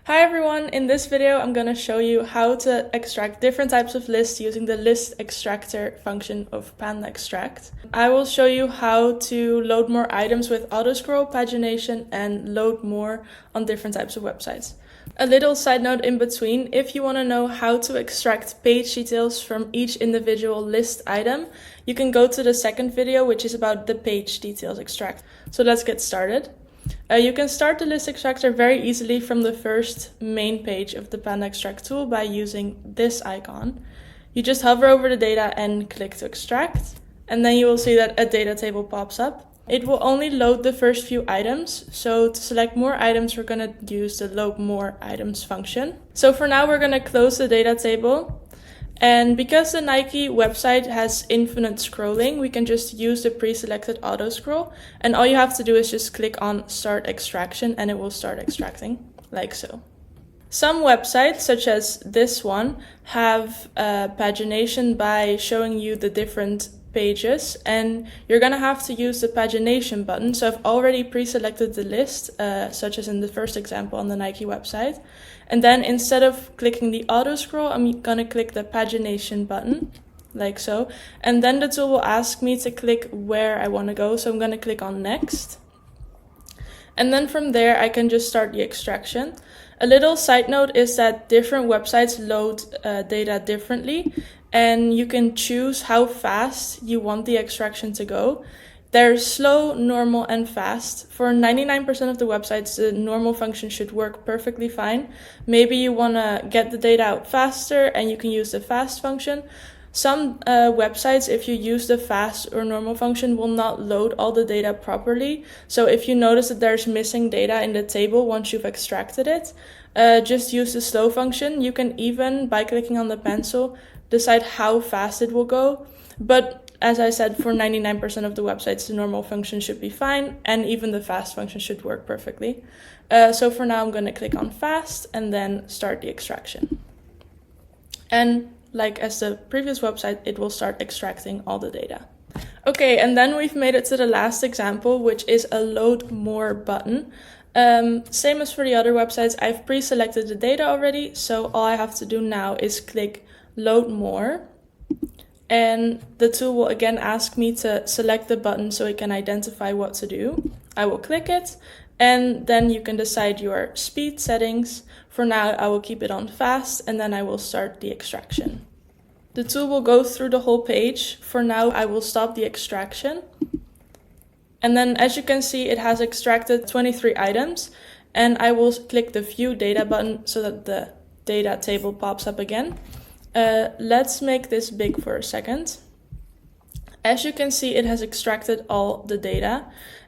Hi everyone, in this video I'm going to show you how to extract different types of lists using the list extractor function of PandaExtract. I will show you how to load more items with autoscroll, pagination, and load more on different types of websites. A little side note in between, if you want to know how to extract page details from each individual list item, you can go to the second video, which is about the page details extract. So let's get started. You can start the list extractor very easily from the first main page of the PandaExtract tool by using this icon. You just hover over the data and click to extract, and then you will see that a data table pops up. It will only load the first few items, so to select more items, we're going to use the load more items function. So for now, we're going to close the data table. And because the Nike website has infinite scrolling, we can just use the pre-selected auto scroll. And all you have to do is just click on start extraction and it will start extracting like so. Some websites, such as this one, have pagination by showing you the different pages, and you're going to have to use the pagination button. So I've already pre-selected the list, such as in the first example on the Nike website. And then instead of clicking the auto scroll, I'm going to click the pagination button, like so. And then the tool will ask me to click where I want to go. So I'm going to click on next. And then from there, I can just start the extraction. A little side note is that different websites load data differently, and you can choose how fast you want the extraction to go. There's slow, normal, and fast. For 99% of the websites, the normal function should work perfectly fine. Maybe you want to get the data out faster and you can use the fast function. Some websites, if you use the fast or normal function, will not load all the data properly. So if you notice that there's missing data in the table once you've extracted it, just use the slow function. You can even, by clicking on the pencil, decide how fast it will go. But as I said, for 99% of the websites, the normal function should be fine, and even the fast function should work perfectly. So for now, I'm going to click on fast and then start the extraction. And like as the previous website, it will start extracting all the data. Okay, and then we've made it to the last example, which is a load more button. Same as for the other websites, I've pre-selected the data already, so all I have to do now is click load more. And the tool will again ask me to select the button so it can identify what to do. I will click it, and then you can decide your speed settings. For now, I will keep it on fast, and then I will start the extraction. The tool will go through the whole page. For now, I will stop the extraction. And then as you can see, it has extracted 23 items, and I will click the view data button so that the data table pops up again. Let's make this big for a second. As you can see, it has extracted all the data.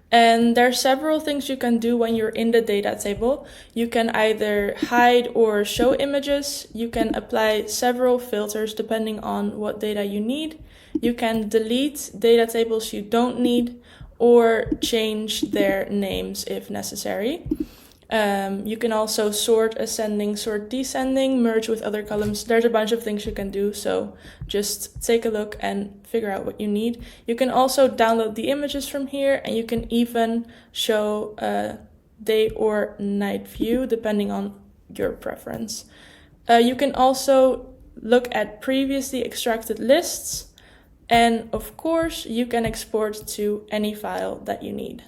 And there are several things you can do when you're in the data table. You can either hide or show images. You can apply several filters depending on what data you need. You can delete data tables you don't need or change their names if necessary. You can also sort ascending, sort descending, merge with other columns. There's a bunch of things you can do, so just take a look and figure out what you need. You can also download the images from here, and you can even show day or night view depending on your preference. You can also look at previously extracted lists, and of course you can export to any file that you need.